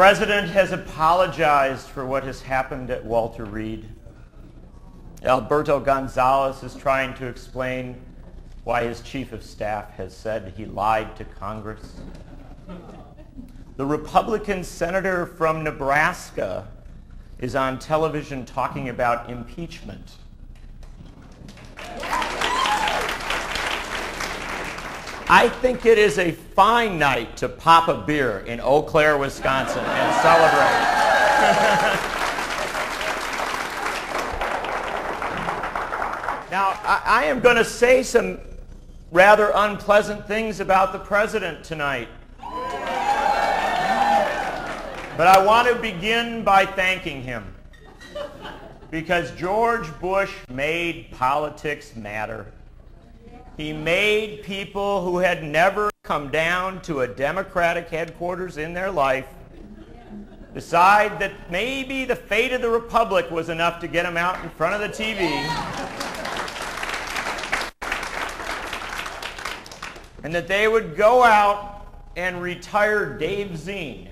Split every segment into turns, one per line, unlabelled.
president has apologized for what has happened at Walter Reed. Alberto Gonzales is trying to explain why his chief of staff has said he lied to Congress. The Republican senator from Nebraska is on television talking about impeachment. I think it is a fine night to pop a beer in Eau Claire, Wisconsin and celebrate. Now, I am going to say some rather unpleasant things about the president tonight. But I want to begin by thanking him, because George Bush made politics matter. He made people who had never come down to a Democratic headquarters in their life decide that maybe the fate of the Republic was enough to get them out in front of the TV. And that they would go out and retire Dave Zine.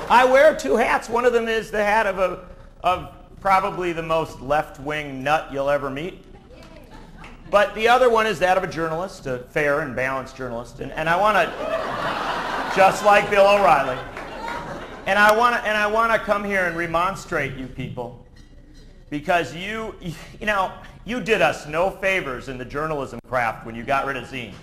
I wear two hats. One of them is the hat of probably the most left-wing nut you'll ever meet. But the other one is that of a journalist, a fair and balanced journalist. And I want to, just like Bill O'Reilly, and I want to come here and remonstrate you people, because you did us no favors in the journalism craft when you got rid of Zine.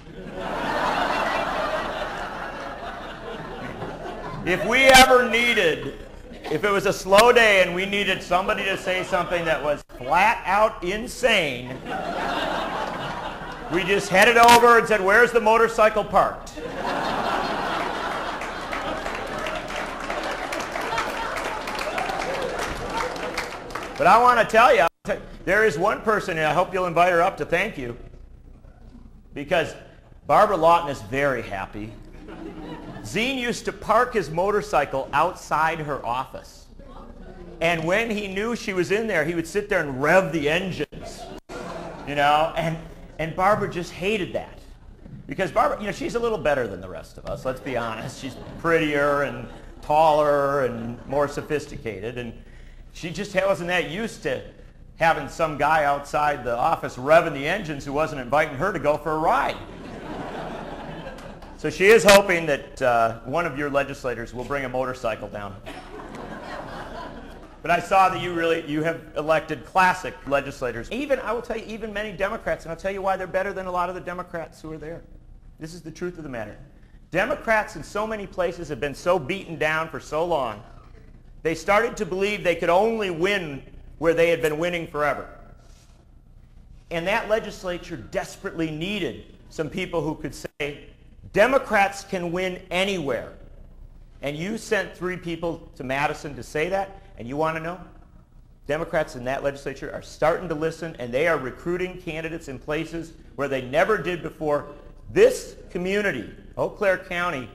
If it was a slow day and we needed somebody to say something that was flat out insane, we just headed over and said, "Where's the motorcycle parked?" But I want to tell you, there is one person, and I hope you'll invite her up to thank you, because Barbara Lawton is very happy. Zine used to park his motorcycle outside her office. And when he knew she was in there, he would sit there and rev the engines. And Barbara just hated that. Because Barbara, she's a little better than the rest of us, let's be honest. She's prettier and taller and more sophisticated. And she just wasn't that used to having some guy outside the office revving the engines who wasn't inviting her to go for a ride. So she is hoping that one of your legislators will bring a motorcycle down. But I saw that you have elected classic legislators. I will tell you, even many Democrats, and I'll tell you why they're better than a lot of the Democrats who are there. This is the truth of the matter. Democrats in so many places have been so beaten down for so long, they started to believe they could only win where they had been winning forever. And that legislature desperately needed some people who could say, Democrats can win anywhere. And you sent 3 people to Madison to say that, and you want to know? Democrats in that legislature are starting to listen, and they are recruiting candidates in places where they never did before. This community, Eau Claire County,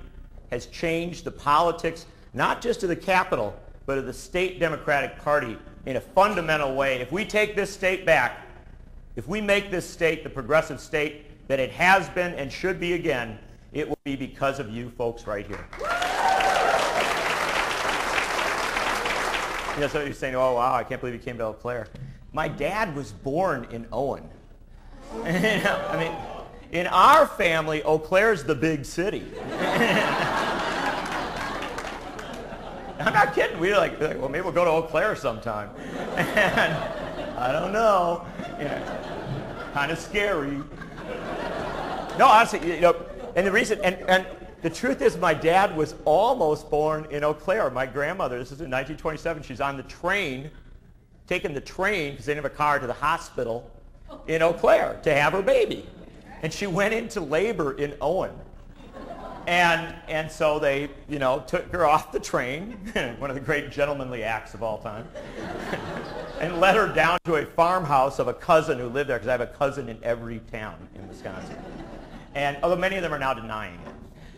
has changed the politics, not just of the Capitol, but of the state Democratic Party in a fundamental way. If we take this state back, if we make this state the progressive state that it has been and should be again, it will be because of you folks right here. So you're saying, oh, wow, I can't believe you came to Eau Claire. My dad was born in Owen. In our family, Eau Claire's the big city. I'm not kidding. We're like, well, maybe we'll go to Eau Claire sometime. And I don't know. Kind of scary. No, honestly, and the reason, and the truth is, my dad was almost born in Eau Claire. My grandmother, this is in 1927, she's on the train, taking the train, because they didn't have a car, to the hospital in Eau Claire to have her baby. And she went into labor in Owen. And so they, took her off the train, one of the great gentlemanly acts of all time, and led her down to a farmhouse of a cousin who lived there, because I have a cousin in every town in Wisconsin. And although many of them are now denying it.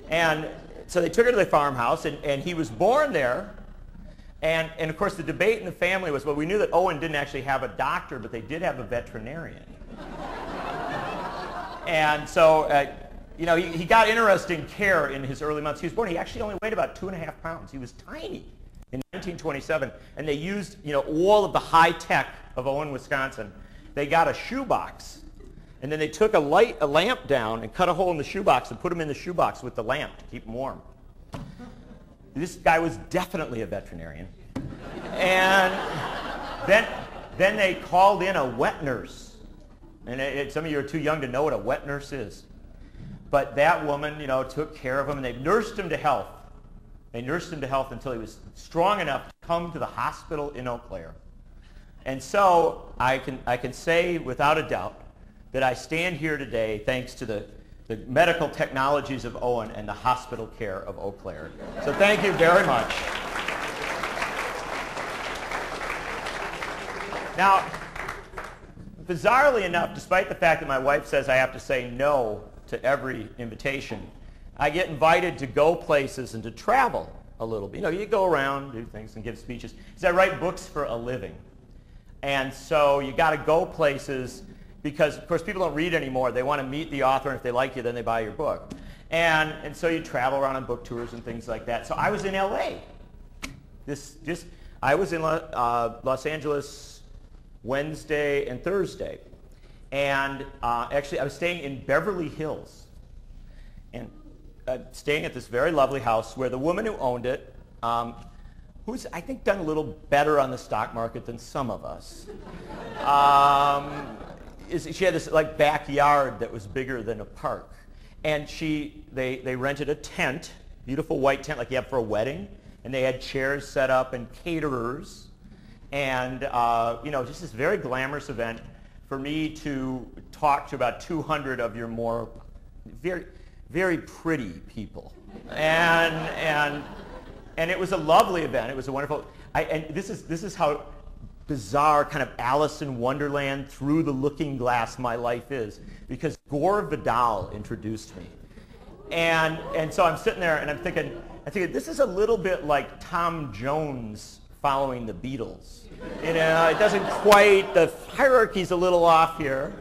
And so they took her to the farmhouse, and he was born there. And of course, the debate in the family was, well, we knew that Owen didn't actually have a doctor, but they did have a veterinarian. And so you know, he got interesting care in his early months. He was born, he actually only weighed about 2.5 pounds. He was tiny in 1927, and they used, you know, all of the high tech of Owen, Wisconsin. They got a shoebox, and then they took a lamp down and cut a hole in the shoebox and put him in the shoebox with the lamp to keep him warm. This guy was definitely a veterinarian. And then they called in a wet nurse. And some of you are too young to know what a wet nurse is. But that woman, you know, took care of him, and they nursed him to health. They nursed him to health until he was strong enough to come to the hospital in Eau Claire. And so I can say without a doubt that I stand here today thanks to the medical technologies of Owen and the hospital care of Eau Claire. So thank you very much. Now, bizarrely enough, despite the fact that my wife says I have to say no to every invitation, I get invited to go places and to travel a little bit. You know, you go around, do things, and give speeches. Because I write books for a living. And so you got to go places because, of course, people don't read anymore. They want to meet the author, and if they like you, then they buy your book. And so you travel around on book tours and things like that. So I was in L.A. I was in Los Angeles Wednesday and Thursday. And actually, I was staying in Beverly Hills. And staying at this very lovely house where the woman who owned it, who's, I think, done a little better on the stock market than some of us, she had this like backyard that was bigger than a park. And they rented a tent, beautiful white tent like you have for a wedding, and they had chairs set up and caterers. And you know, just this very glamorous event for me to talk to about 200 of your more very, very pretty people. And it was a lovely event. It was a wonderful, and this is how bizarre, kind of Alice in Wonderland, through the looking glass my life is, because Gore Vidal introduced me. And so I'm sitting there and I'm thinking, this is a little bit like Tom Jones following the Beatles. You know, it doesn't quite, the hierarchy's a little off here.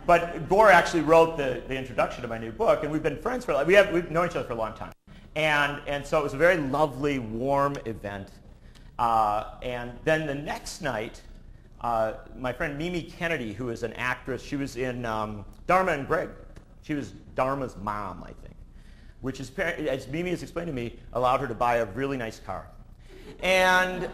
But Gore actually wrote the introduction to my new book, and we've been friends for, we've known each other for a long time. And so it was a very lovely, warm event. And then the next night, my friend Mimi Kennedy, who is an actress, she was in Dharma and Greg. She was Dharma's mom, I think, which is, as Mimi has explained to me, allowed her to buy a really nice car. And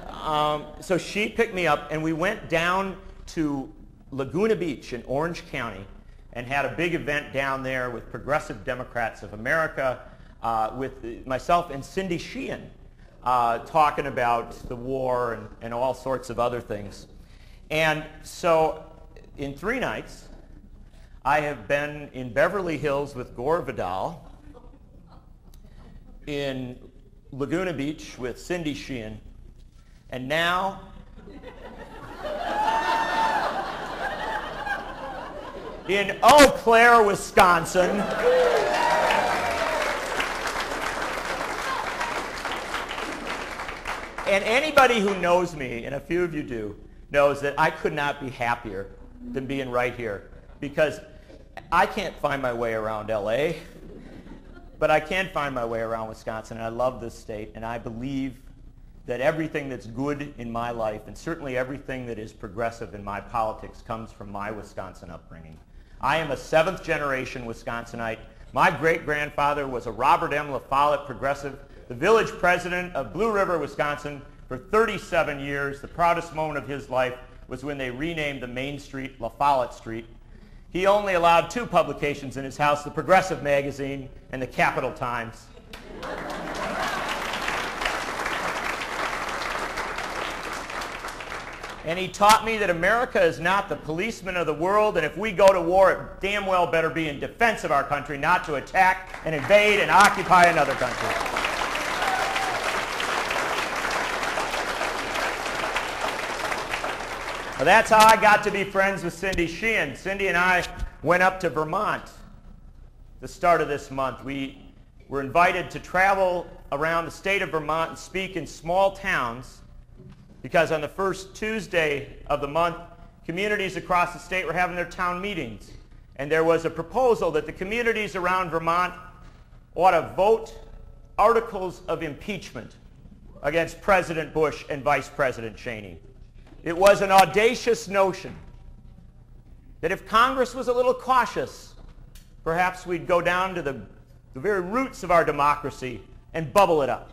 so she picked me up, and we went down to Laguna Beach in Orange County and had a big event down there with Progressive Democrats of America, with myself and Cindy Sheehan, talking about the war and all sorts of other things. And so in 3 nights, I have been in Beverly Hills with Gore Vidal, in Laguna Beach with Cindy Sheehan, and now in Eau Claire, Wisconsin. And anybody who knows me, and a few of you do, knows that I could not be happier than being right here, because I can't find my way around LA, but I can find my way around Wisconsin, and I love this state, and I believe that everything that's good in my life, and certainly everything that is progressive in my politics, comes from my Wisconsin upbringing. I am a 7th generation Wisconsinite. My great-grandfather was a Robert M. La Follette progressive, the village president of Blue River, Wisconsin, for 37 years. The proudest moment of his life was when they renamed the main street La Follette Street. He only allowed 2 publications in his house, the Progressive Magazine and the Capital Times. And he taught me that America is not the policeman of the world, and if we go to war, it damn well better be in defense of our country, not to attack and invade and occupy another country. Well, that's how I got to be friends with Cindy Sheehan. Cindy and I went up to Vermont the start of this month. We were invited to travel around the state of Vermont and speak in small towns, because on the first Tuesday of the month, communities across the state were having their town meetings. And there was a proposal that the communities around Vermont ought to vote articles of impeachment against President Bush and Vice President Cheney. It was an audacious notion that if Congress was a little cautious, perhaps we'd go down to the very roots of our democracy and bubble it up.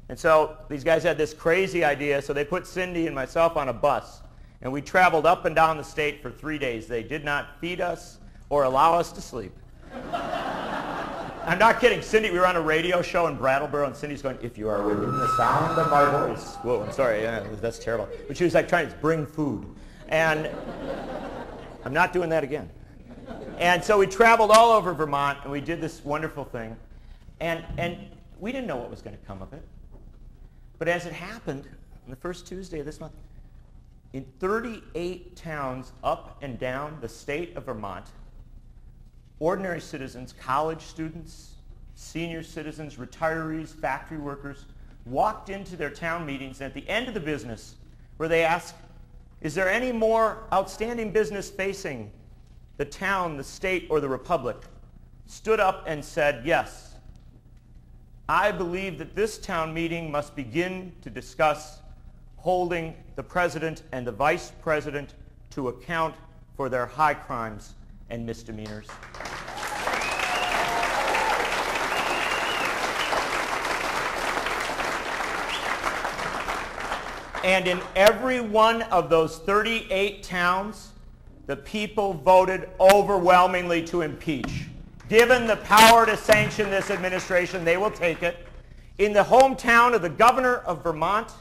And so these guys had this crazy idea, so they put Cindy and myself on a bus, and we traveled up and down the state for 3 days. They did not feed us or allow us to sleep. I'm not kidding. Cindy, we were on a radio show in Brattleboro, and Cindy's going, "If you are within the sound of my voice." Whoa, I'm sorry, yeah, that's terrible. But she was like trying to bring food. And I'm not doing that again. And so we traveled all over Vermont, and we did this wonderful thing. And we didn't know what was going to come of it. But as it happened, on the first Tuesday of this month, in 38 towns up and down the state of Vermont, ordinary citizens, college students, senior citizens, retirees, factory workers, walked into their town meetings, and at the end of the business, where they asked, "Is there any more outstanding business facing the town, the state, or the republic?" stood up and said, "Yes, I believe that this town meeting must begin to discuss holding the president and the vice president to account for their high crimes and misdemeanors." And in every one of those 38 towns, the people voted overwhelmingly to impeach. Given the power to sanction this administration, they will take it. In the hometown of the governor of Vermont,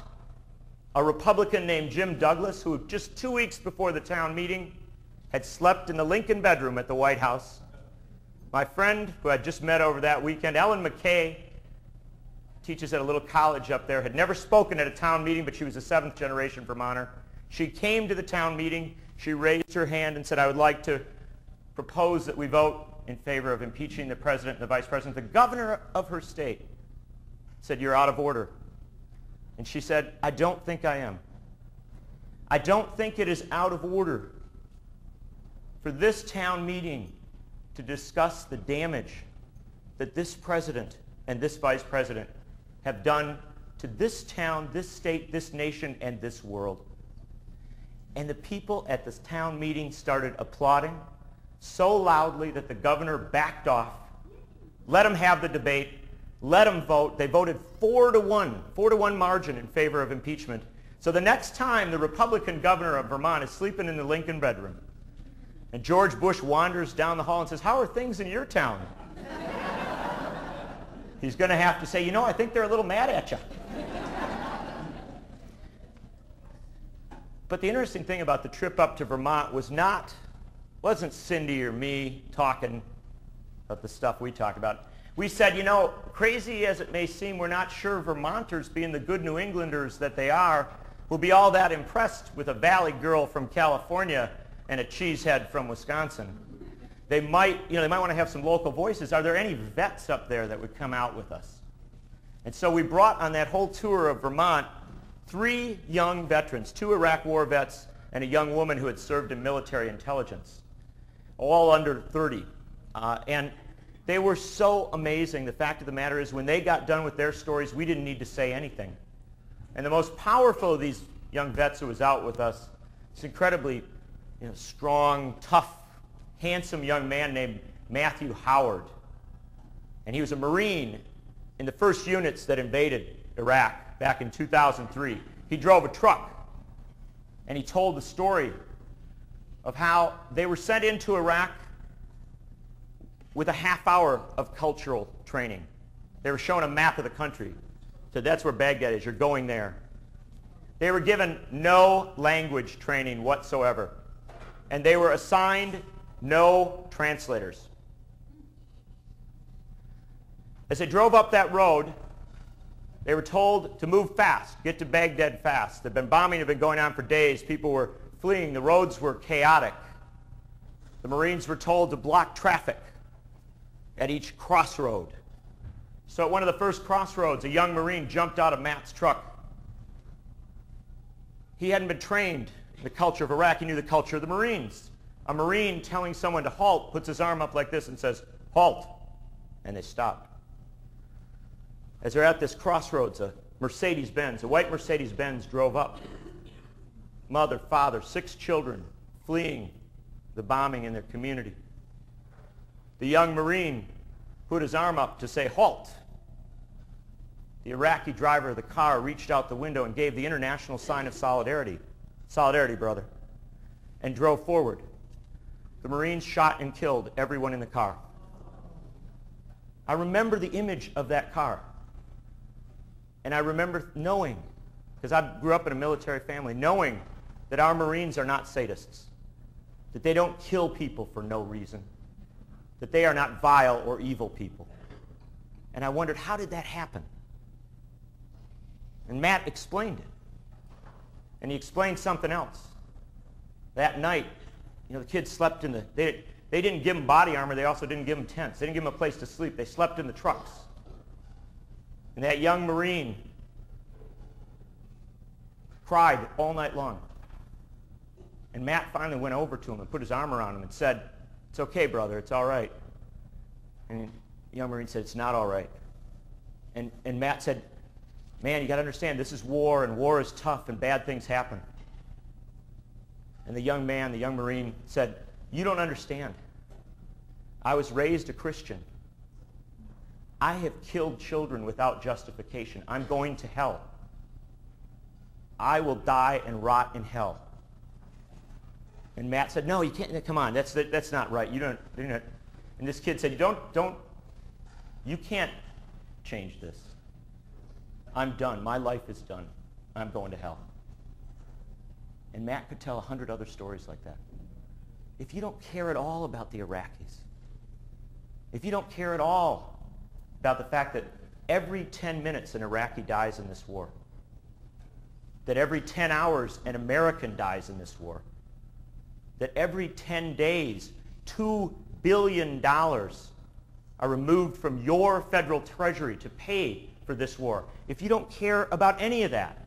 a Republican named Jim Douglas, who just 2 weeks before the town meeting had slept in the Lincoln bedroom at the White House. My friend, who I'd just met over that weekend, Ellen McKay, teaches at a little college up there, had never spoken at a town meeting, but she was a seventh-generation Vermonter. She came to the town meeting. She raised her hand and said, "I would like to propose that we vote in favor of impeaching the president and the vice president." The governor of her state said, "You're out of order." And she said, "I don't think I am. I don't think it is out of order for this town meeting to discuss the damage that this president and this vice president have done to this town, this state, this nation, and this world." And the people at this town meeting started applauding so loudly that the governor backed off, let him have the debate, let him vote. They voted 4-1 margin in favor of impeachment. So the next time the Republican governor of Vermont is sleeping in the Lincoln bedroom, and George Bush wanders down the hall and says, "How are things in your town?" He's going to have to say, "I think they're a little mad at you." But the interesting thing about the trip up to Vermont wasn't Cindy or me talking about the stuff we talk about. We said, crazy as it may seem, we're not sure Vermonters, being the good New Englanders that they are, will be all that impressed with a valley girl from California and a cheesehead from Wisconsin. They might want to have some local voices. Are there any vets up there that would come out with us? And so we brought on that whole tour of Vermont 3 young veterans, 2 Iraq War vets and a young woman who had served in military intelligence, all under 30. And they were so amazing. The fact of the matter is, when they got done with their stories, we didn't need to say anything. And the most powerful of these young vets who was out with us, this incredibly strong, tough, handsome young man named Matthew Howard. And he was a Marine in the first units that invaded Iraq back in 2003. He drove a truck, and he told the story of how they were sent into Iraq with a half hour of cultural training. They were shown a map of the country. So that's where Baghdad is. You're going there. They were given no language training whatsoever. And they were assigned no translators. As they drove up that road, they were told to move fast, get to Baghdad fast. The bombing had been going on for days. People were fleeing. The roads were chaotic. The Marines were told to block traffic at each crossroad. So at one of the first crossroads, a young Marine jumped out of Matt's truck. He hadn't been trained in the culture of Iraq. He knew the culture of the Marines. a Marine telling someone to halt puts his arm up like this and says, "Halt," and they stop. As they're at this crossroads, a Mercedes-Benz, a white Mercedes-Benz drove up. Mother, father, 6 children fleeing the bombing in their community. The young Marine put his arm up to say, "Halt." The Iraqi driver of the car reached out the window and gave the international sign of solidarity. "Solidarity, brother," and drove forward. The Marines shot and killed everyone in the car. I remember the image of that car. And I remember knowing, because I grew up in a military family, knowing that our Marines are not sadists, that they don't kill people for no reason, that they are not vile or evil people. And I wondered, how did that happen? And Matt explained it. And he explained something else. That night, the kids slept in the... They didn't give them body armor. They also didn't give them tents. They didn't give them a place to sleep. They slept in the trucks. And that young Marine cried all night long. And Matt finally went over to him and put his arm around him and said, "It's okay, brother. It's all right." And the young Marine said, "It's not all right." And Matt said, "Man, you got to understand, this is war, and war is tough, and bad things happen." And the young Marine said, "You don't understand. I was raised a Christian. I have killed children without justification. I'm going to hell. I will die and rot in hell." And Matt said, "No, you can't. Come on, that's not right. You don't." And this kid said, "You can't change this. I'm done. My life is done. I'm going to hell." And Matt could tell 100 other stories like that. If you don't care at all about the Iraqis, if you don't care at all about the fact that every 10 minutes an Iraqi dies in this war, that every 10 hours an American dies in this war, that every 10 days $2 billion are removed from your federal treasury to pay for this war, if you don't care about any of that,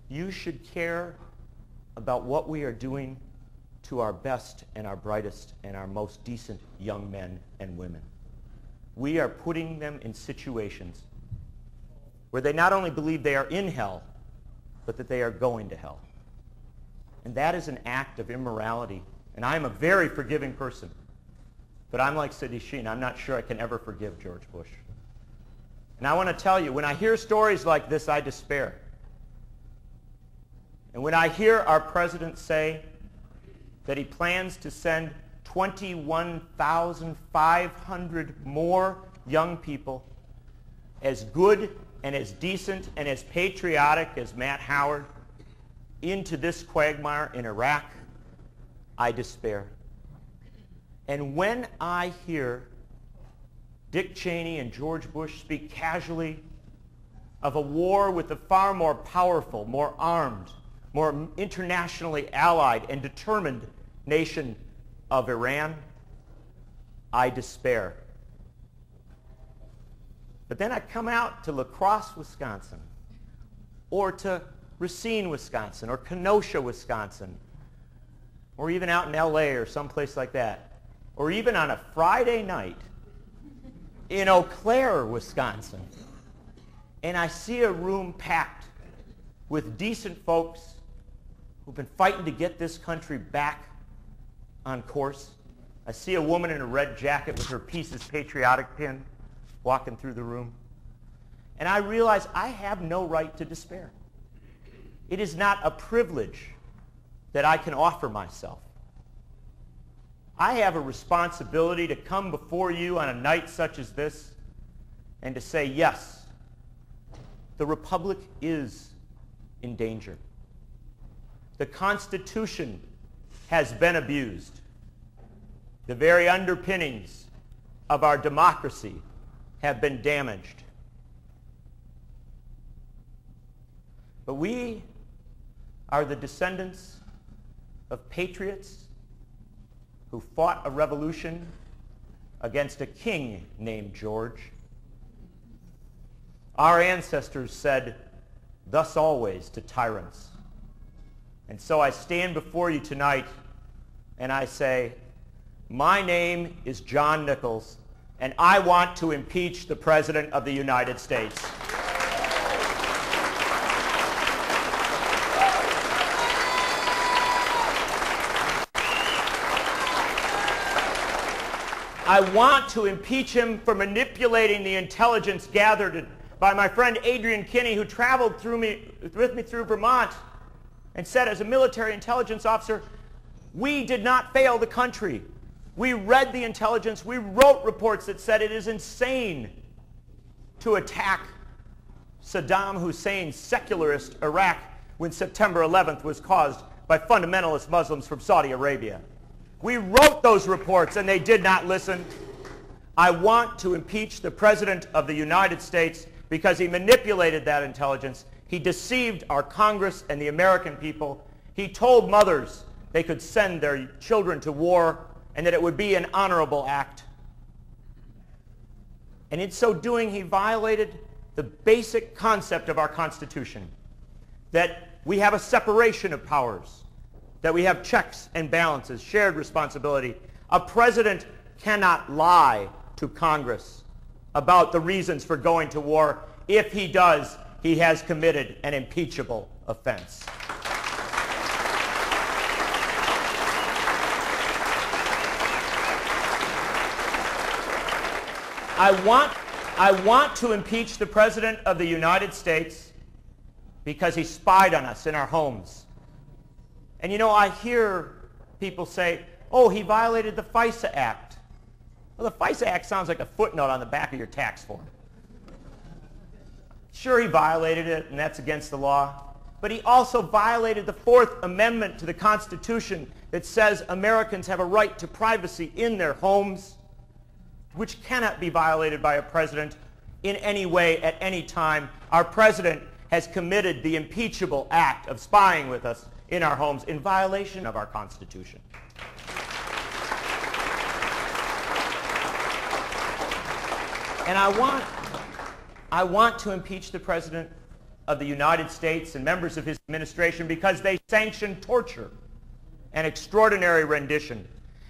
you should care about what we are doing to our best and our brightest and our most decent young men and women. We are putting them in situations where they not only believe they are in hell, but that they are going to hell. And that is an act of immorality. And I am a very forgiving person. But I'm like Sidney Sheen. I'm not sure I can ever forgive George Bush. And I want to tell you, when I hear stories like this, I despair. And when I hear our president say that he plans to send 21,500 more young people, as good and as decent and as patriotic as Matt Howard, into this quagmire in Iraq, I despair. And when I hear Dick Cheney and George Bush speak casually of a war with the far more powerful, more armed, more internationally allied and determined nation of Iran, I despair. But then I come out to La Crosse, Wisconsin, or to Racine, Wisconsin, or Kenosha, Wisconsin, or even out in LA or someplace like that, or even on a Friday night in Eau Claire, Wisconsin, and I see a room packed with decent folks who've been fighting to get this country back on course. I see a woman in a red jacket with her Pieces Patriotic pin walking through the room. And I realize I have no right to despair. It is not a privilege that I can offer myself. I have a responsibility to come before you on a night such as this and to say, yes, the Republic is in danger. The Constitution has been abused. The very underpinnings of our democracy have been damaged. But we are the descendants of patriots who fought a revolution against a king named George. Our ancestors said, "Thus always" to tyrants. And so I stand before you tonight and I say, my name is John Nichols, and I want to impeach the President of the United States. I want to impeach him for manipulating the intelligence gathered by my friend Adrian Kinney, who traveled with me through Vermont and said, as a military intelligence officer, we did not fail the country. We read the intelligence. We wrote reports that said it is insane to attack Saddam Hussein's secularist Iraq when September 11th was caused by fundamentalist Muslims from Saudi Arabia. We wrote those reports and they did not listen. I want to impeach the President of the United States because he manipulated that intelligence. He deceived our Congress and the American people. He told mothers they could send their children to war and that it would be an honorable act. And in so doing, he violated the basic concept of our Constitution, that we have a separation of powers, that we have checks and balances, shared responsibility. A president cannot lie to Congress about the reasons for going to war. If he does, he has committed an impeachable offense. I want to impeach the President of the United States because he spied on us in our homes. And you know, I hear people say, oh, he violated the FISA Act. Well, the FISA Act sounds like a footnote on the back of your tax form. Sure, he violated it, and that's against the law. But he also violated the Fourth Amendment to the Constitution that says Americans have a right to privacy in their homes, which cannot be violated by a president in any way at any time. Our president has committed the impeachable act of spying with us in our homes in violation of our Constitution. And I want to impeach the President of the United States and members of his administration because they sanction torture and extraordinary rendition.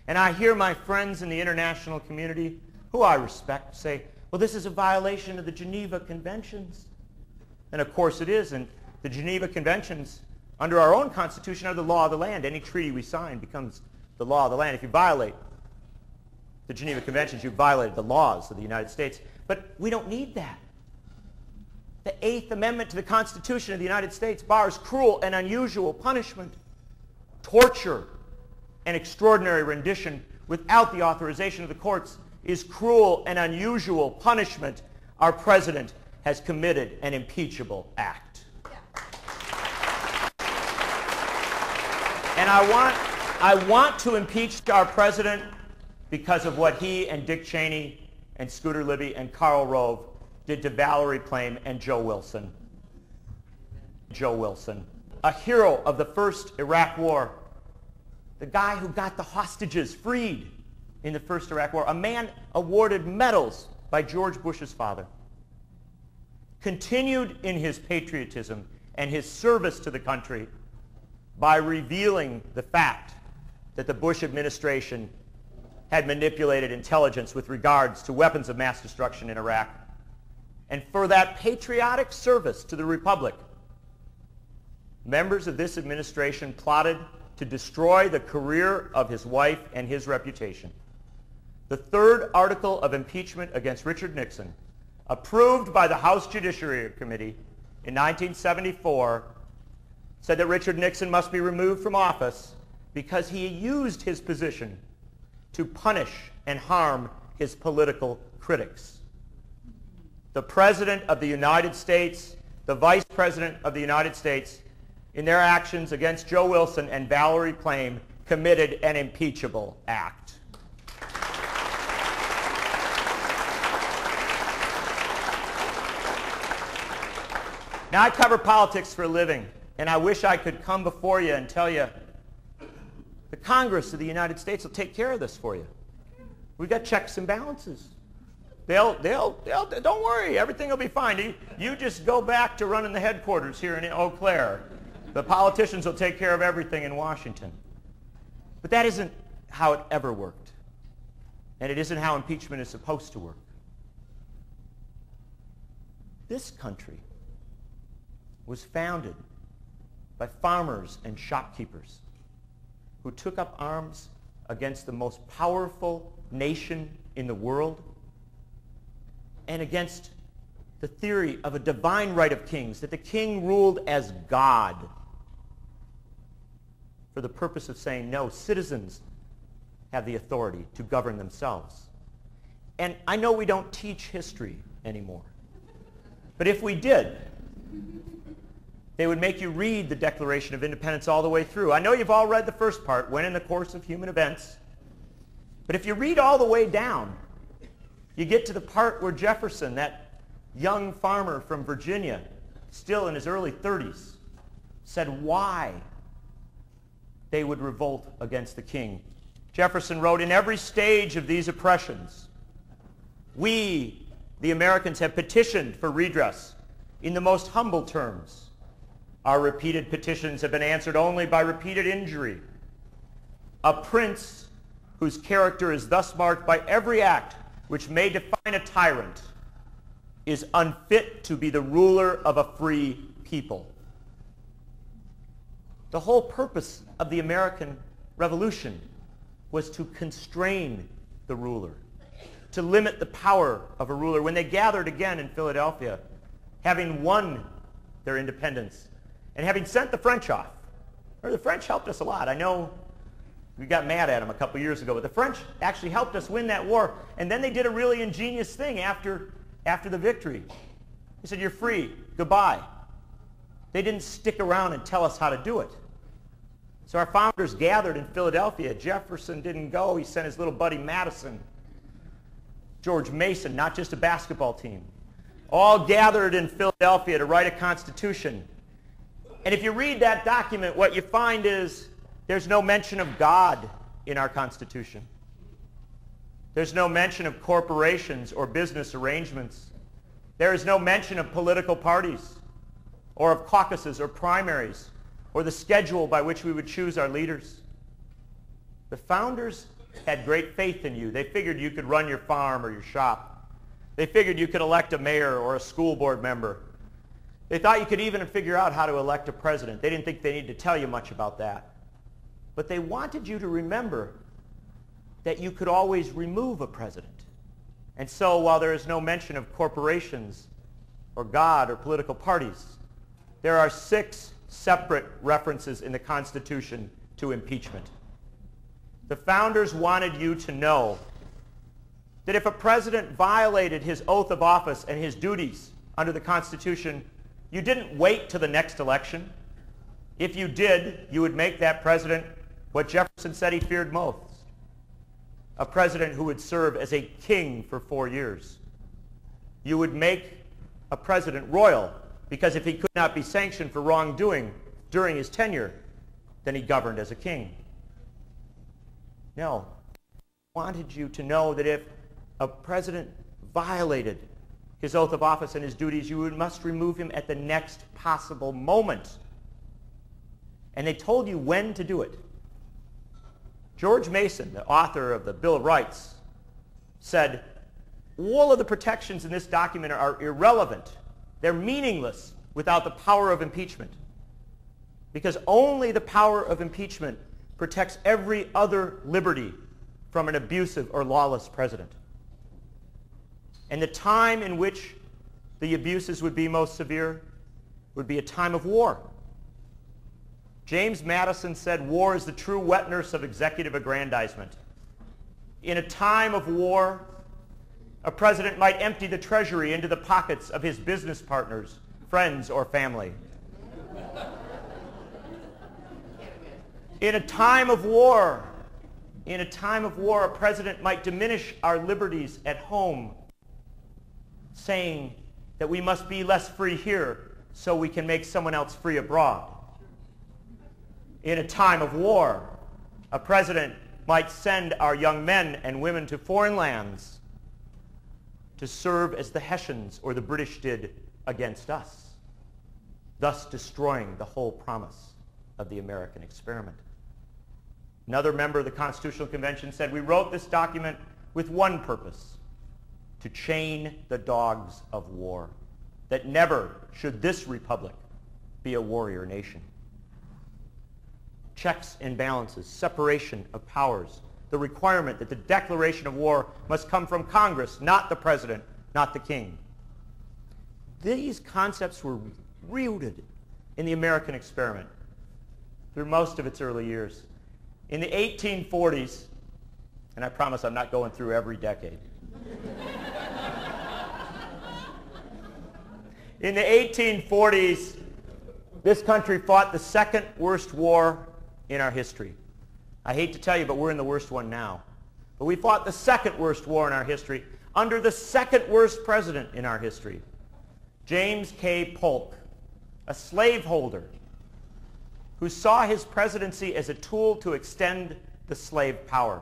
And I hear my friends in the international community, who I respect, say, well, this is a violation of the Geneva Conventions. And of course it is, and the Geneva Conventions, under our own Constitution, are the law of the land. Any treaty we sign becomes the law of the land. If you violate the Geneva Conventions, you've violated the laws of the United States. But we don't need that. The Eighth Amendment to the Constitution of the United States bars cruel and unusual punishment, torture, and extraordinary rendition without the authorization of the courts is cruel and unusual punishment. Our president has committed an impeachable act. And I want to impeach our president because of what he and Dick Cheney and Scooter Libby and Karl Rove did to Valerie Plame and Joe Wilson. Joe Wilson, a hero of the first Iraq War, the guy who got the hostages freed in the first Iraq War, a man awarded medals by George Bush's father, continued in his patriotism and his service to the country by revealing the fact that the Bush administration had manipulated intelligence with regards to weapons of mass destruction in Iraq. And for that patriotic service to the Republic, members of this administration plotted to destroy the career of his wife and his reputation. The third article of impeachment against Richard Nixon, approved by the House Judiciary Committee in 1974, said that Richard Nixon must be removed from office because he used his position to punish and harm his political critics. The President of the United States, the Vice President of the United States, in their actions against Joe Wilson and Valerie Plame, committed an impeachable act. Now, I cover politics for a living, and I wish I could come before you and tell you the Congress of the United States will take care of this for you. We've got checks and balances. Don't worry, everything will be fine. You just go back to running the headquarters here in Eau Claire. The politicians will take care of everything in Washington. But that isn't how it ever worked. And it isn't how impeachment is supposed to work. This country was founded by farmers and shopkeepers who took up arms against the most powerful nation in the world and against the theory of a divine right of kings, that the king ruled as God for the purpose of saying, no, citizens have the authority to govern themselves. And I know we don't teach history anymore, but if we did, they would make you read the Declaration of Independence all the way through. I know you've all read the first part, when in the course of human events, but if you read all the way down, you get to the part where Jefferson, that young farmer from Virginia, still in his early 30s, said why they would revolt against the king. Jefferson wrote, in every stage of these oppressions, we, the Americans, have petitioned for redress in the most humble terms. Our repeated petitions have been answered only by repeated injury. A prince whose character is thus marked by every act which may define a tyrant is unfit to be the ruler of a free people. The whole purpose of the American Revolution was to constrain the ruler, to limit the power of a ruler. When they gathered again in Philadelphia, having won their independence and having sent the French off, the French helped us a lot. I know we got mad at them a couple years ago, but the French actually helped us win that war. And then they did a really ingenious thing after the victory. They said, you're free, goodbye. They didn't stick around and tell us how to do it. So our founders gathered in Philadelphia. Jefferson didn't go. He sent his little buddy Madison. George Mason, not just a basketball team. All gathered in Philadelphia to write a constitution. And if you read that document, what you find is there's no mention of God in our Constitution. There's no mention of corporations or business arrangements. There is no mention of political parties or of caucuses or primaries or the schedule by which we would choose our leaders. The founders had great faith in you. They figured you could run your farm or your shop. They figured you could elect a mayor or a school board member. They thought you could even figure out how to elect a president. They didn't think they needed to tell you much about that. But they wanted you to remember that you could always remove a president. And so while there is no mention of corporations or God or political parties, there are 6 separate references in the Constitution to impeachment. The founders wanted you to know that if a president violated his oath of office and his duties under the Constitution, you didn't wait till the next election. If you did, you would make that president what Jefferson said he feared most, a president who would serve as a king for 4 years. You would make a president royal, because if he could not be sanctioned for wrongdoing during his tenure, then he governed as a king. No. I wanted you to know that if a president violated his oath of office and his duties, you must remove him at the next possible moment. And they told you when to do it. George Mason, the author of the Bill of Rights, said, all of the protections in this document are irrelevant. They're meaningless without the power of impeachment. Because only the power of impeachment protects every other liberty from an abusive or lawless president. And the time in which the abuses would be most severe would be a time of war. James Madison said, war is the true wet nurse of executive aggrandizement. In a time of war, a president might empty the treasury into the pockets of his business partners, friends, or family. In a time of war, a president might diminish our liberties at home, saying that we must be less free here so we can make someone else free abroad. In a time of war, a president might send our young men and women to foreign lands to serve as the Hessians or the British did against us, thus destroying the whole promise of the American experiment. Another member of the Constitutional Convention said, "We wrote this document with one purpose, to chain the dogs of war, that never should this republic be a warrior nation." Checks and balances, separation of powers, the requirement that the declaration of war must come from Congress, not the president, not the king. These concepts were rooted in the American experiment through most of its early years. In the 1840s, and I promise I'm not going through every decade. In the 1840s, this country fought the second worst war in our history. I hate to tell you, but we're in the worst one now. But we fought the second worst war in our history under the second worst president in our history, James K. Polk, a slaveholder who saw his presidency as a tool to extend the slave power.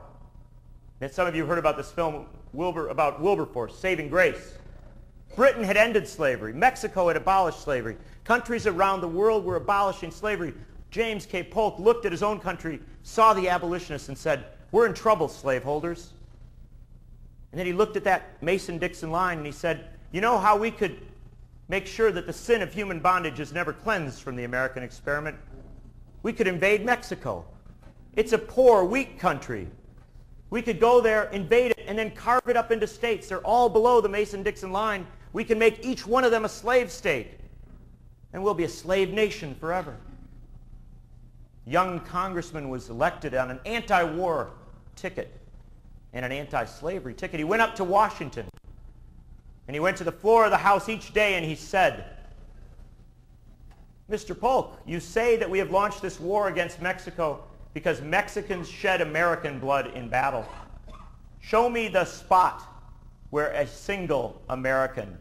And some of you heard about this film about Wilberforce, Saving Grace. Britain had ended slavery. Mexico had abolished slavery. Countries around the world were abolishing slavery. James K. Polk looked at his own country, saw the abolitionists, and said, "We're in trouble, slaveholders." And then he looked at that Mason-Dixon line and he said, "You know how we could make sure that the sin of human bondage is never cleansed from the American experiment? We could invade Mexico. It's a poor, weak country. We could go there, invade it, and then carve it up into states. They're all below the Mason-Dixon line. We can make each one of them a slave state, and we'll be a slave nation forever." Young congressman was elected on an anti-war ticket and an anti-slavery ticket. He went up to Washington, and he went to the floor of the House each day, and he said, "Mr. Polk, you say that we have launched this war against Mexico because Mexicans shed American blood in battle. Show me the spot where a single American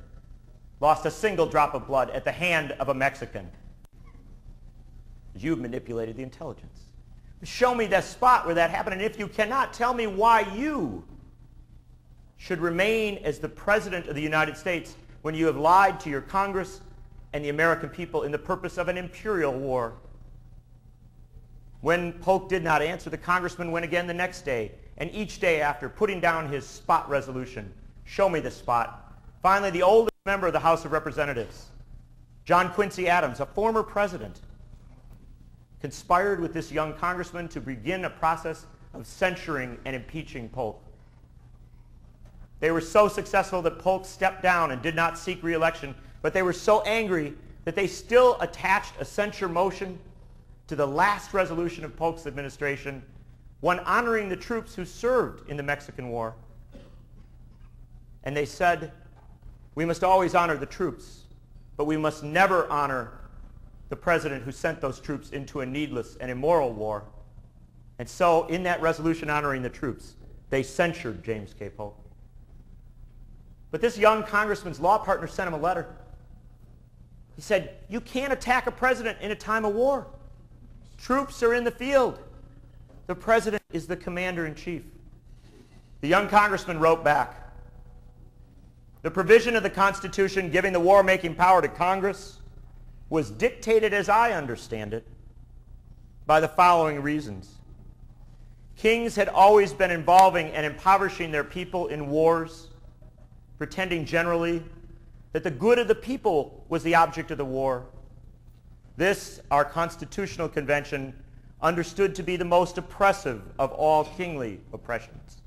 lost a single drop of blood at the hand of a Mexican. You've manipulated the intelligence. Show me the spot where that happened, and if you cannot, tell me why you should remain as the President of the United States when you have lied to your Congress and the American people in the purpose of an imperial war." When Polk did not answer, the congressman went again the next day, and each day after, putting down his spot resolution, "Show me the spot." Finally, the oldest member of the House of Representatives, John Quincy Adams, a former president, conspired with this young congressman to begin a process of censuring and impeaching Polk. They were so successful that Polk stepped down and did not seek re-election, but they were so angry that they still attached a censure motion to the last resolution of Polk's administration, one honoring the troops who served in the Mexican War. And they said, "We must always honor the troops, but we must never honor the president who sent those troops into a needless and immoral war." And so, in that resolution honoring the troops, they censured James K. Polk. But this young congressman's law partner sent him a letter. He said, "You can't attack a president in a time of war. Troops are in the field. The president is the commander-in-chief." The young congressman wrote back, "The provision of the Constitution giving the war-making power to Congress was dictated, as I understand it, by the following reasons. Kings had always been involving and impoverishing their people in wars, pretending generally that the good of the people was the object of the war. This, our Constitutional Convention understood to be the most oppressive of all kingly oppressions.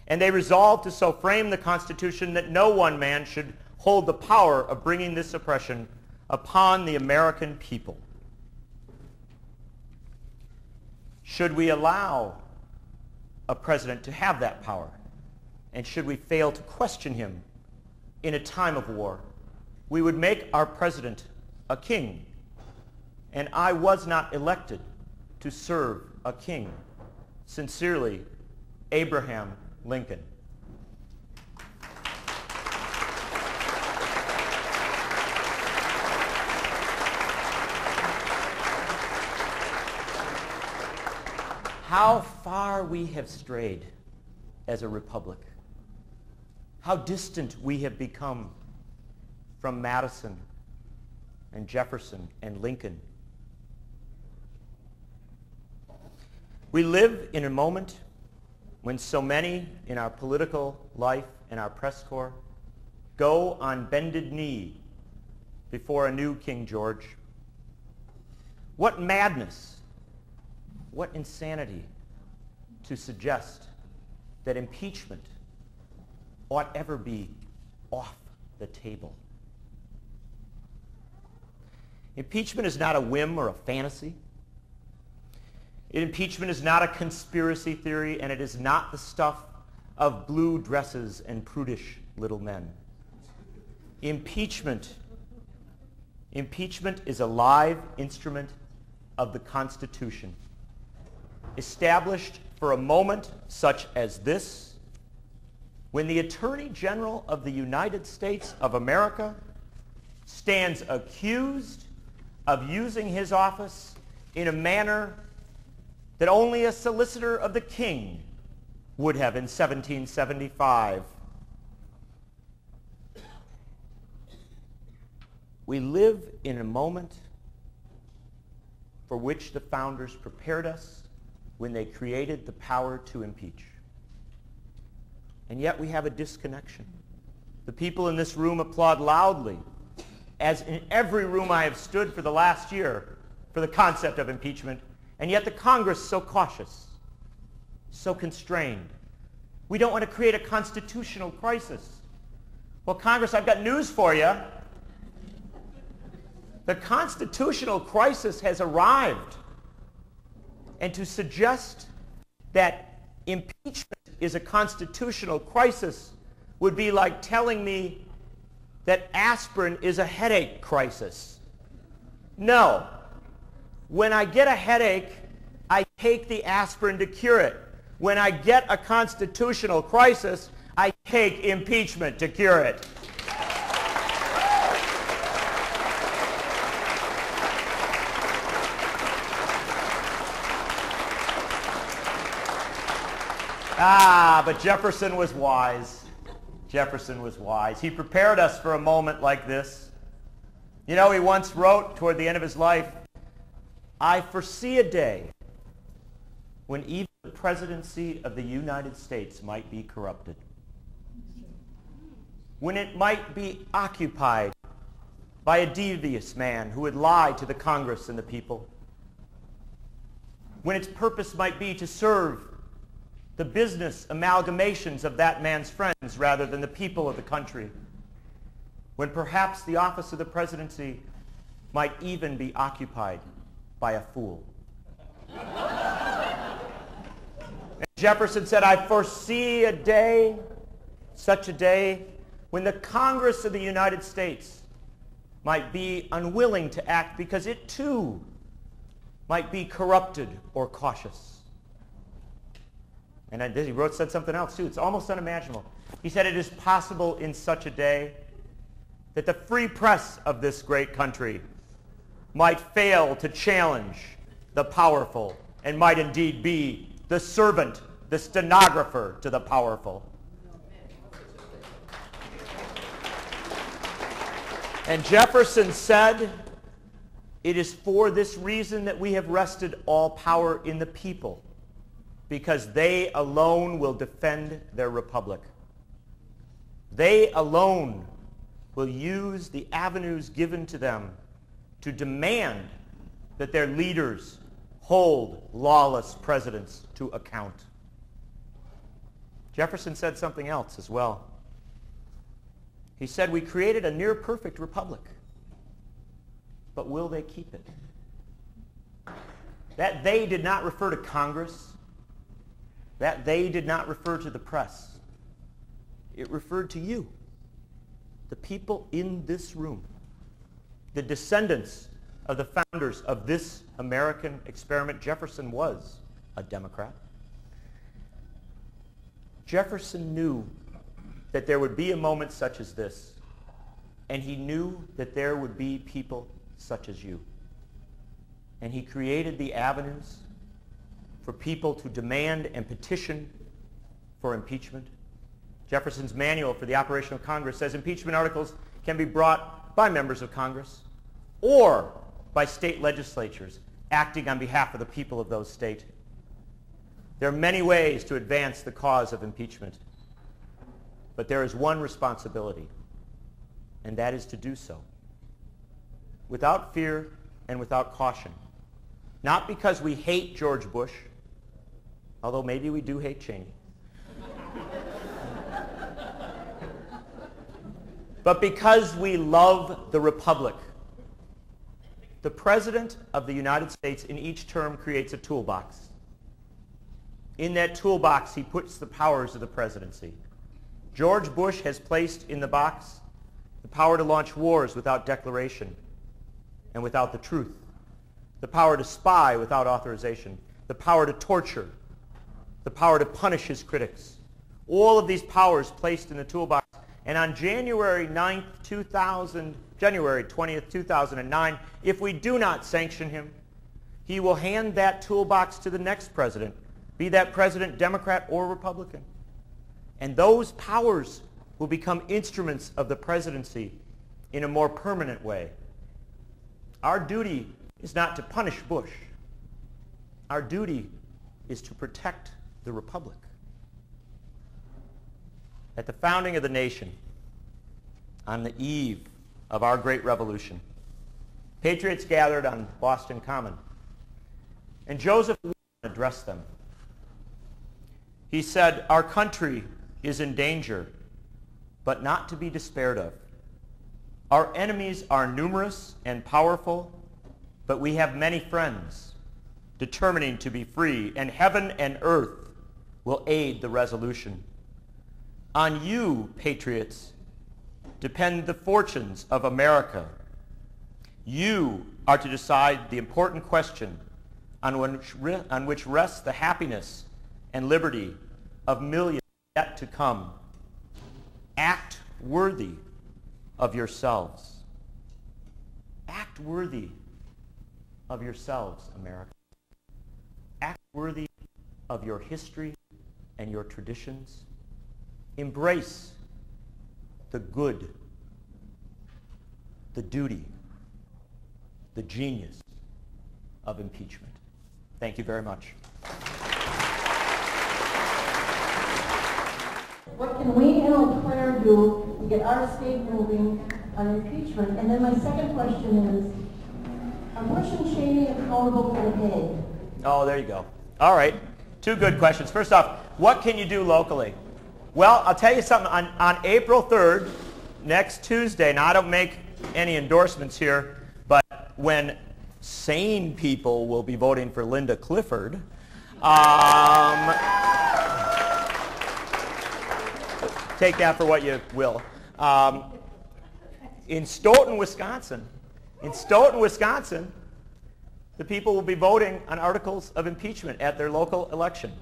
And they resolved to so frame the Constitution that no one man should hold the power of bringing this oppression upon the American people. Should we allow a president to have that power, and should we fail to question him in a time of war, we would make our president a king, and I was not elected to serve a king. Sincerely, Abraham Lincoln." How far we have strayed as a republic. How distant we have become from Madison and Jefferson and Lincoln. We live in a moment when so many in our political life and our press corps go on bended knee before a new King George. What madness, what insanity to suggest that impeachment ought ever be off the table. Impeachment is not a whim or a fantasy. Impeachment is not a conspiracy theory, and it is not the stuff of blue dresses and prudish little men. Impeachment is a live instrument of the Constitution, established for a moment such as this, when the Attorney General of the United States of America stands accused of using his office in a manner that only a solicitor of the king would have in 1775. We live in a moment for which the founders prepared us when they created the power to impeach. And yet we have a disconnection. The people in this room applaud loudly, as in every room I have stood for the last year, for the concept of impeachment, and yet the Congress so cautious, so constrained. We don't want to create a constitutional crisis. Well, Congress, I've got news for you. The constitutional crisis has arrived. And to suggest that impeachment is a constitutional crisis would be like telling me that aspirin is a headache crisis. No. When I get a headache, I take the aspirin to cure it. When I get a constitutional crisis, I take impeachment to cure it. But Jefferson was wise. Jefferson was wise. He prepared us for a moment like this. You know, he once wrote toward the end of his life, "I foresee a day when even the presidency of the United States might be corrupted, when it might be occupied by a devious man who would lie to the Congress and the people, when its purpose might be to serve the business amalgamations of that man's friends rather than the people of the country, when perhaps the office of the presidency might even be occupied by a fool." And Jefferson said, "I foresee a day, such a day, when the Congress of the United States might be unwilling to act because it too might be corrupted or cautious." And he said something else too. It's almost unimaginable. He said, "It is possible in such a day that the free press of this great country might fail to challenge the powerful and might indeed be the servant, the stenographer to the powerful." And Jefferson said, "It is for this reason that we have rested all power in the people, because they alone will defend their republic. They alone will use the avenues given to them to demand that their leaders hold lawless presidents to account." Jefferson said something else as well. He said, "We created a near-perfect republic, but will they keep it?" That "they" did not refer to Congress. That "they" did not refer to the press. It referred to you, the people in this room, the descendants of the founders of this American experiment. Jefferson was a Democrat. Jefferson knew that there would be a moment such as this, and he knew that there would be people such as you. And he created the avenues for people to demand and petition for impeachment. Jefferson's manual for the operation of Congress says impeachment articles can be brought by members of Congress or by state legislatures acting on behalf of the people of those states. There are many ways to advance the cause of impeachment, but there is one responsibility, and that is to do so without fear and without caution. Not because we hate George Bush, although maybe we do hate Cheney, but because we love the Republic. The President of the United States in each term creates a toolbox. In that toolbox, he puts the powers of the presidency. George Bush has placed in the box the power to launch wars without declaration and without the truth, the power to spy without authorization, the power to torture, the power to punish his critics. All of these powers placed in the toolbox. And on January 20th, 2009, if we do not sanction him, he will hand that toolbox to the next president, be that president Democrat or Republican. And those powers will become instruments of the presidency in a more permanent way. Our duty is not to punish Bush. Our duty is to protect the Republic. At the founding of the nation, on the eve of our great revolution, patriots gathered on Boston Common, and Joseph addressed them. He said, "Our country is in danger, but not to be despaired of. Our enemies are numerous and powerful, but we have many friends, determining to be free, and heaven and earth will aid the resolution. On you, patriots, depend the fortunes of America. You are to decide the important question on which rests the happiness and liberty of millions yet to come. Act worthy of yourselves. Act worthy of yourselves, America. Act worthy of your history and your traditions. Embrace the good, the duty, the genius of impeachment." Thank you very much.
What can we in Eau Claire do to get our state moving on impeachment? And then my second question is, are Bush and Cheney accountable for the Hague?
Oh, there you go. All right. Two good questions. First off, what can you do locally? Well, I'll tell you something. On April 3rd, next Tuesday, now I don't make any endorsements here, but when sane people will be voting for Linda Clifford, take that for what you will. In Stoughton, Wisconsin, the people will be voting on articles of impeachment at their local election.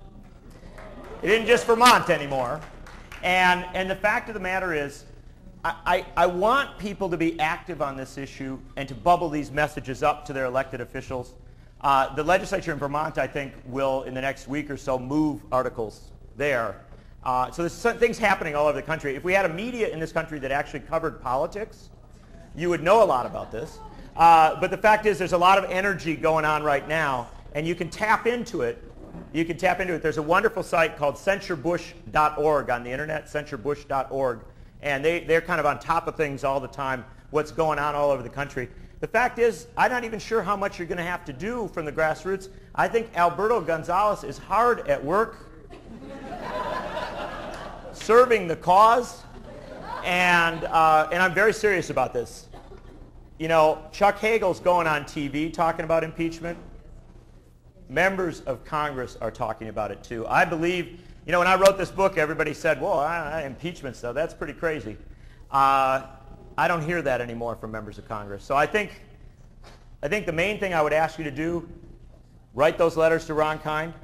It isn't just Vermont anymore. And the fact of the matter is, I want people to be active on this issue and to bubble these messages up to their elected officials. The legislature in Vermont, I think, will, in the next week or so, move articles there. So there's some things happening all over the country. If we had a media in this country that actually covered politics, you would know a lot about this. But the fact is, there's a lot of energy going on right now, and you can tap into it. There's a wonderful site called censurebush.org on the internet, censurebush.org, and they're kind of on top of things all the time, what's going on all over the country. The fact is, I'm not even sure how much you're going to have to do from the grassroots. I think Alberto Gonzales is hard at work serving the cause, and I'm very serious about this. You know, Chuck Hagel's going on TV talking about impeachment. Members of Congress are talking about it too. I believe, you know, when I wrote this book, everybody said, "Well, impeachment stuff, that's pretty crazy." I don't hear that anymore from members of Congress. So I think the main thing I would ask you to do, write those letters to Ron Kind.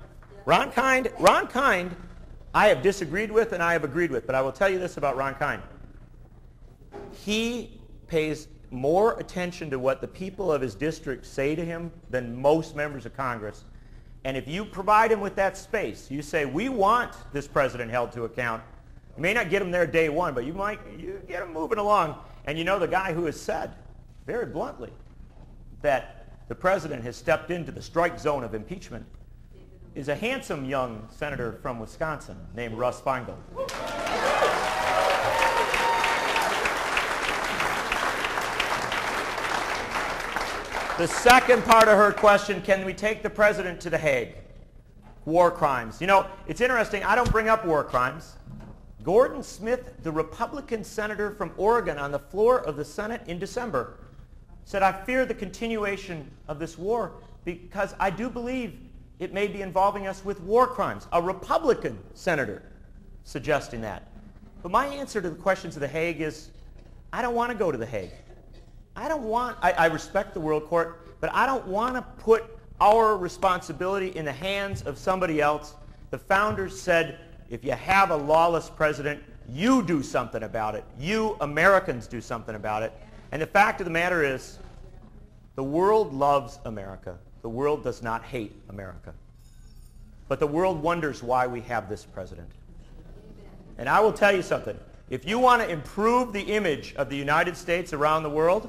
Ron Kind, I have disagreed with and I have agreed with, but I will tell you this about Ron Kind. He pays more attention to what the people of his district say to him than most members of Congress. And if you provide him with that space, you say, "We want this president held to account." You may not get him there day one, but you get him moving along. And you know the guy who has said, very bluntly, that the president has stepped into the strike zone of impeachment is a handsome young senator from Wisconsin named Russ Feingold. The second part of her question, can we take the president to The Hague? War crimes. You know, it's interesting, I don't bring up war crimes. Gordon Smith, the Republican senator from Oregon on the floor of the Senate in December, said, I fear the continuation of this war because I do believe it may be involving us with war crimes. A Republican senator suggesting that. But my answer to the questions of The Hague is, I don't want to go to The Hague. I respect the World Court, but I don't want to put our responsibility in the hands of somebody else. The founders said, if you have a lawless president, you do something about it. You Americans do something about it. And the fact of the matter is, the world loves America. The world does not hate America. But the world wonders why we have this president. And I will tell you something. If you want to improve the image of the United States around the world,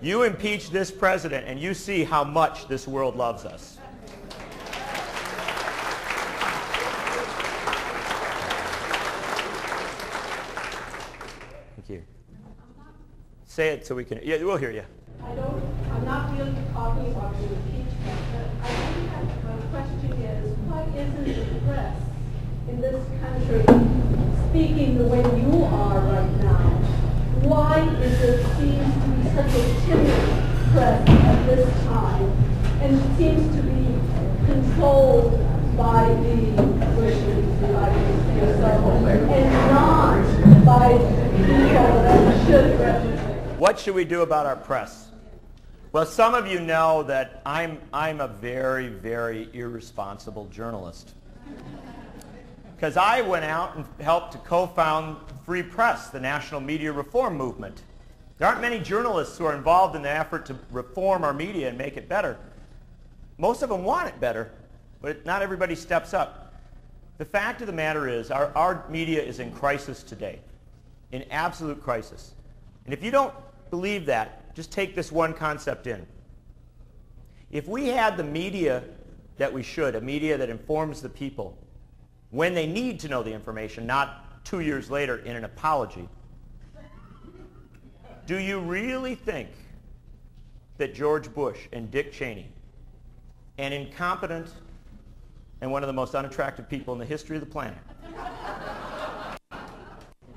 you impeach this president and you see how much this world loves us. Thank you. Say it so we can, yeah, we'll hear you.
I'm not really talking about the impeachment, but I think that my question is, why isn't the press in this country speaking the way you are right now? Why is there seems to be such a timid press at this time, and it seems to be controlled by the Russians, and not by the people that should represent?
What should we do about our press? Well, some of you know that I'm a very, very irresponsible journalist. Because I went out and helped to co-found Free Press, the national media reform movement. There aren't many journalists who are involved in the effort to reform our media and make it better. Most of them want it better, but not everybody steps up. The fact of the matter is, our media is in crisis today, in absolute crisis. And if you don't believe that, just take this one concept in. If we had the media that we should, a media that informs the people when they need to know the information, not 2 years later in an apology, do you really think that George Bush and Dick Cheney, an incompetent and one of the most unattractive people in the history of the planet,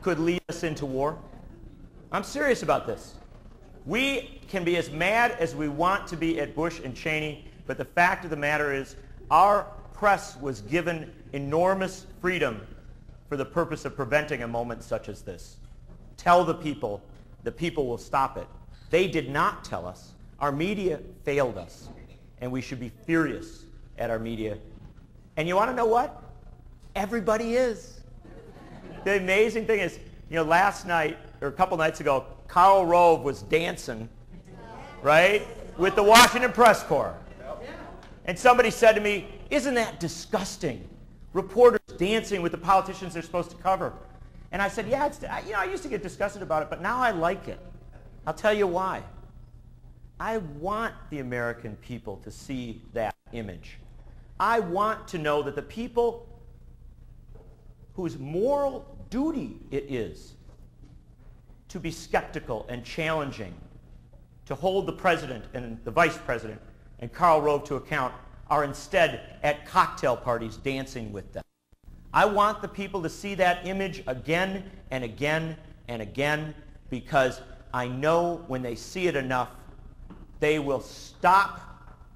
could lead us into war? I'm serious about this. We can be as mad as we want to be at Bush and Cheney, but the fact of the matter is our press was given enormous freedom for the purpose of preventing a moment such as this. Tell the people will stop it. They did not tell us. Our media failed us, and we should be furious at our media. And you want to know what? Everybody is. The amazing thing is, you know, last night, or a couple nights ago, Karl Rove was dancing, right, with the Washington Press Corps. And somebody said to me, isn't that disgusting? Reporters dancing with the politicians they're supposed to cover. And I said, yeah, I used to get disgusted about it, but now I like it. I'll tell you why. I want the American people to see that image. I want to know that the people whose moral duty it is to be skeptical and challenging, to hold the president and the vice president and Karl Rove to account, are instead at cocktail parties dancing with them. I want the people to see that image again and again and again, because I know when they see it enough, they will stop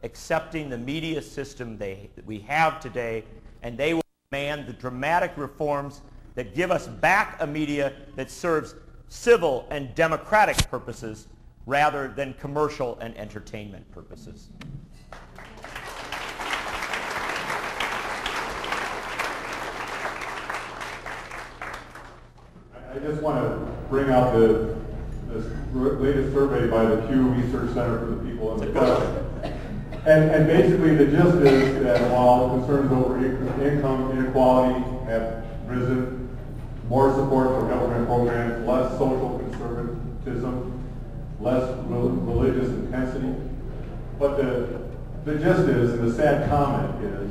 accepting the media system that we have today, and they will demand the dramatic reforms that give us back a media that serves civil and democratic purposes rather than commercial and entertainment purposes.
I just want to bring out this latest survey by the Pew Research Center for the People and the Press. And basically the gist is that while concerns over income inequality have risen, more support for government programs, less social conservatism, less religious intensity, but the gist is, and the sad comment is,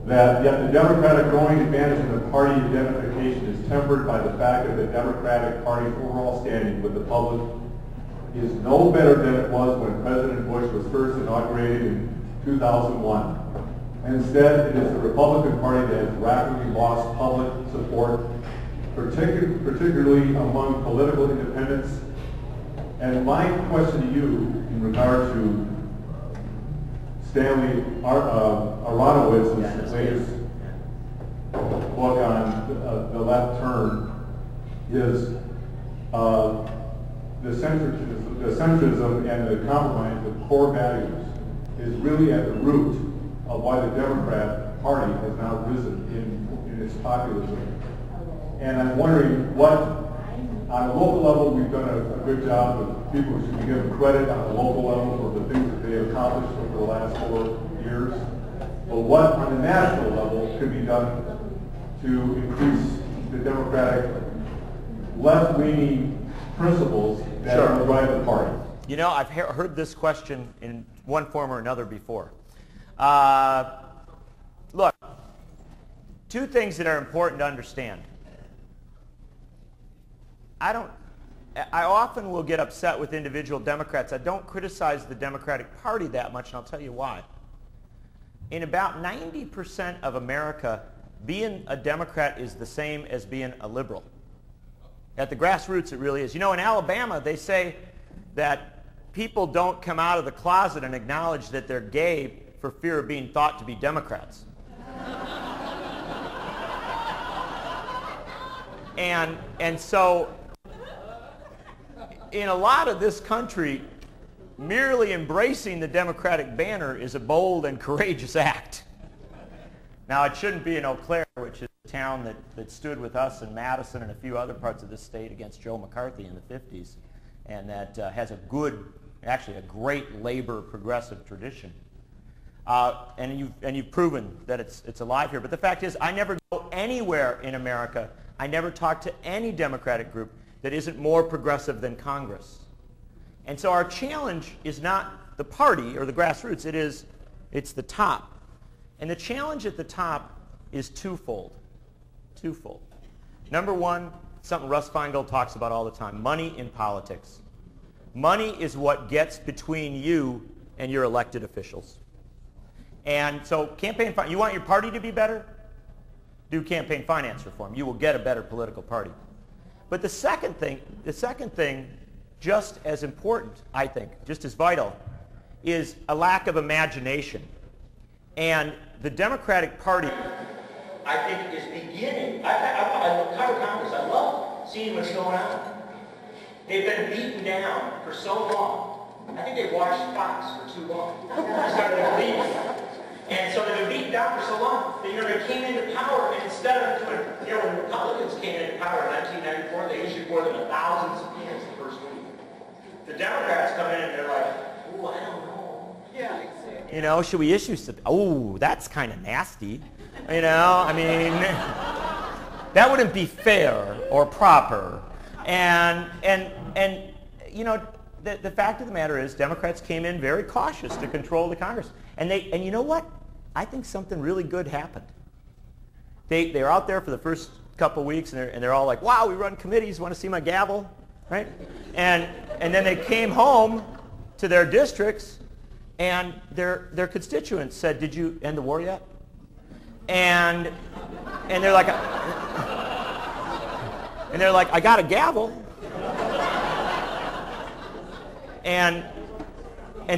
that yet the Democratic growing advantage in the party identification is tempered by the fact that the Democratic Party's overall standing with the public is no better than it was when President Bush was first inaugurated in 2001. Instead, it is the Republican Party that has rapidly lost public support, particularly among political independents. And my question to you in regard to Stanley Aronowitz's latest book on the left turn is the centrism and the compromise of core values is really at the root of why the Democrat Party has now risen in its populism. And I'm wondering what, on a local level, we've done a good job of people who should be given credit on a local level for the things that they have accomplished over the last 4 years. But what, on the national level, could be done to increase the Democratic left-leaning principles that will drive the party?
You know, I've heard this question in one form or another before. Look, two things that are important to understand. I often will get upset with individual Democrats. I don't criticize the Democratic Party that much, and I'll tell you why. In about 90% of America, being a Democrat is the same as being a liberal. At the grassroots, it really is. You know, in Alabama, they say that people don't come out of the closet and acknowledge that they're gay for fear of being thought to be Democrats. And so, in a lot of this country, merely embracing the Democratic banner is a bold and courageous act. Now, it shouldn't be in Eau Claire, which is a town that stood with us in Madison and a few other parts of the state against Joe McCarthy in the 50s, and that has a good, actually a great labor progressive tradition. And you've proven that it's alive here. But the fact is, I never go anywhere in America, I never talk to any Democratic group that isn't more progressive than Congress. And so our challenge is not the party or the grassroots, it's the top. And the challenge at the top is twofold. Number one, something Russ Feingold talks about all the time, money in politics. Money is what gets between you and your elected officials. And so campaign finance, you want your party to be better? Do campaign finance reform. You will get a better political party. But the second thing, just as important, I think, just as vital, is a lack of imagination. And the Democratic Party, I think, is beginning. I cover Congress. I love seeing what's going on. They've been beaten down for so long. I think they watched Fox for too long. They started believing. And so they've been beaten down for so long that, they came into power, and instead of doing, when the Republicans came into power in 1994, they issued more than 1,000 subpoenas the first week. The Democrats come in and they're like, oh, I don't know. Yeah, exactly. Should we issue subpoenas? Oh, that's kind of nasty. I mean, that wouldn't be fair or proper. And the fact of the matter is, Democrats came in very cautious to control the Congress. And you know what? I think something really good happened. They're out there for the first couple weeks, and they're all like, wow, we run committees, want to see my gavel? Right? And then they came home to their districts, and their constituents said, did you end the war yet? And they're like, I got a gavel. And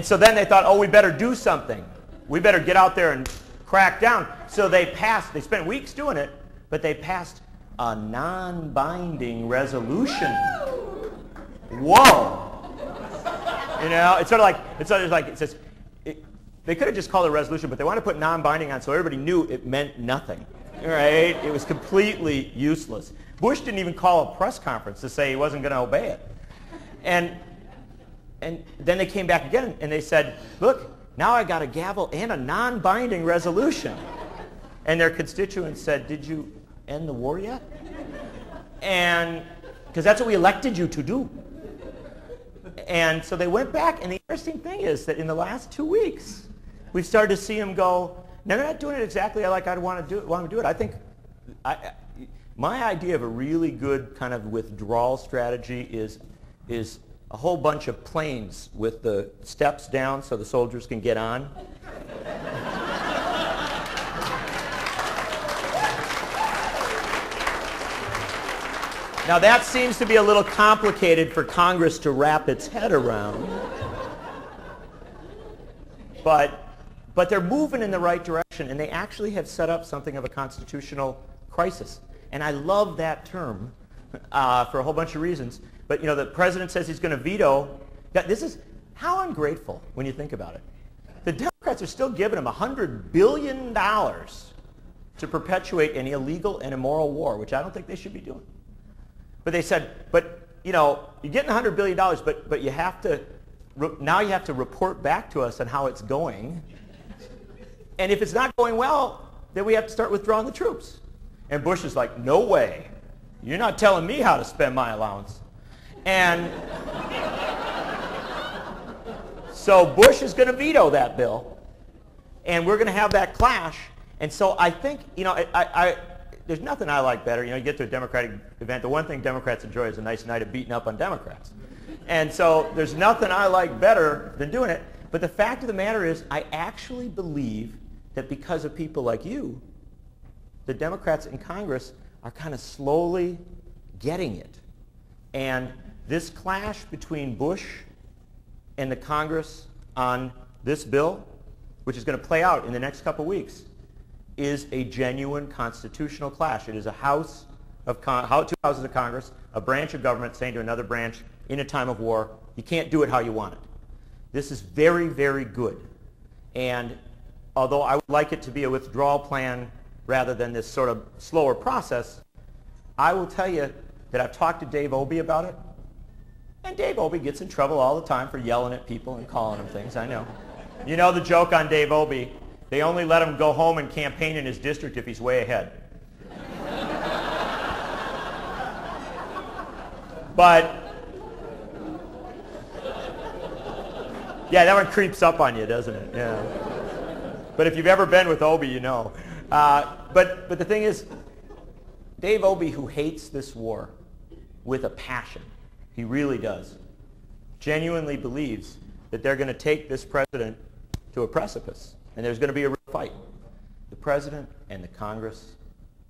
so then they thought, oh, we better do something. We better get out there and crack down. So they spent weeks doing it, but they passed a non-binding resolution. Whoa! It's sort of like, it says, they could have just called it a resolution, but they wanted to put non-binding on so everybody knew it meant nothing. Right? It was completely useless. Bush didn't even call a press conference to say he wasn't going to obey it. And then they came back again and they said, look, now I got a gavel and a non-binding resolution. And their constituents said, did you end the war yet? And because that's what we elected you to do. And so they went back, and the interesting thing is that in the last 2 weeks, we've started to see them go, no, they're not doing it exactly like I'd want to do it. I think my idea of a really good kind of withdrawal strategy is a whole bunch of planes with the steps down so the soldiers can get on. Now that seems to be a little complicated for Congress to wrap its head around. But they're moving in the right direction, and they actually have set up something of a constitutional crisis. And I love that term for a whole bunch of reasons. But the president says he's going to veto. This is how ungrateful when you think about it. The Democrats are still giving him $100 billion to perpetuate an illegal and immoral war, which I don't think they should be doing. But they said, you're getting $100 billion, but you have to, now you have to report back to us on how it's going. And if it's not going well, then we have to start withdrawing the troops. And Bush is like, no way. You're not telling me how to spend my allowance. And so Bush is going to veto that bill. And we're going to have that clash. And so I think, there's nothing I like better. You get to a Democratic event, the one thing Democrats enjoy is a nice night of beating up on Democrats. And so there's nothing I like better than doing it. But the fact of the matter is, I actually believe that because of people like you, the Democrats in Congress are kind of slowly getting it. And this clash between Bush and the Congress on this bill, which is going to play out in the next couple weeks, is a genuine constitutional clash. It is two houses of Congress, a branch of government saying to another branch in a time of war, you can't do it how you want it. This is very, very good. And although I would like it to be a withdrawal plan rather than this sort of slower process, I will tell you that I've talked to Dave Obey about it, and Dave Obey gets in trouble all the time for yelling at people and calling them things, I know. You know the joke on Dave Obey, they only let him go home and campaign in his district if he's way ahead. But, yeah, that one creeps up on you, doesn't it? Yeah. But if you've ever been with Obey, you know. But the thing is, Dave Obey, who hates this war with a passion, he really does, genuinely believes that they're going to take this president to a precipice, and there's going to be a real fight. The president and the Congress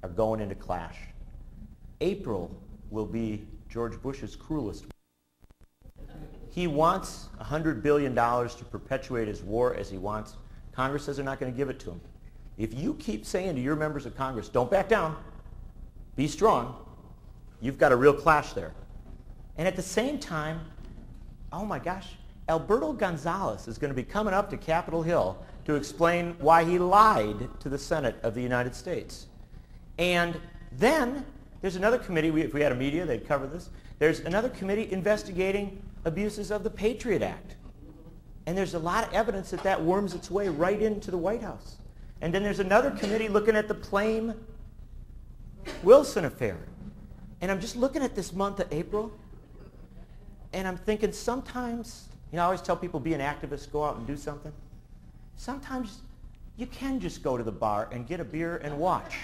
are going into clash. April will be George Bush's cruelest. He wants $100 billion to perpetuate his war as he wants. Congress says they're not going to give it to him. If you keep saying to your members of Congress, don't back down, be strong, you've got a real clash there. And at the same time, oh my gosh, Alberto Gonzales is going to be coming up to Capitol Hill to explain why he lied to the Senate of the United States. And then there's another committee, if we had a media, they'd cover this. There's another committee investigating abuses of the Patriot Act. And there's a lot of evidence that that worms its way right into the White House. And then there's another committee looking at the Plame Wilson affair. And I'm just looking at this month of April, and I'm thinking sometimes, I always tell people be an activist, go out and do something. Sometimes you can just go to the bar and get a beer and watch.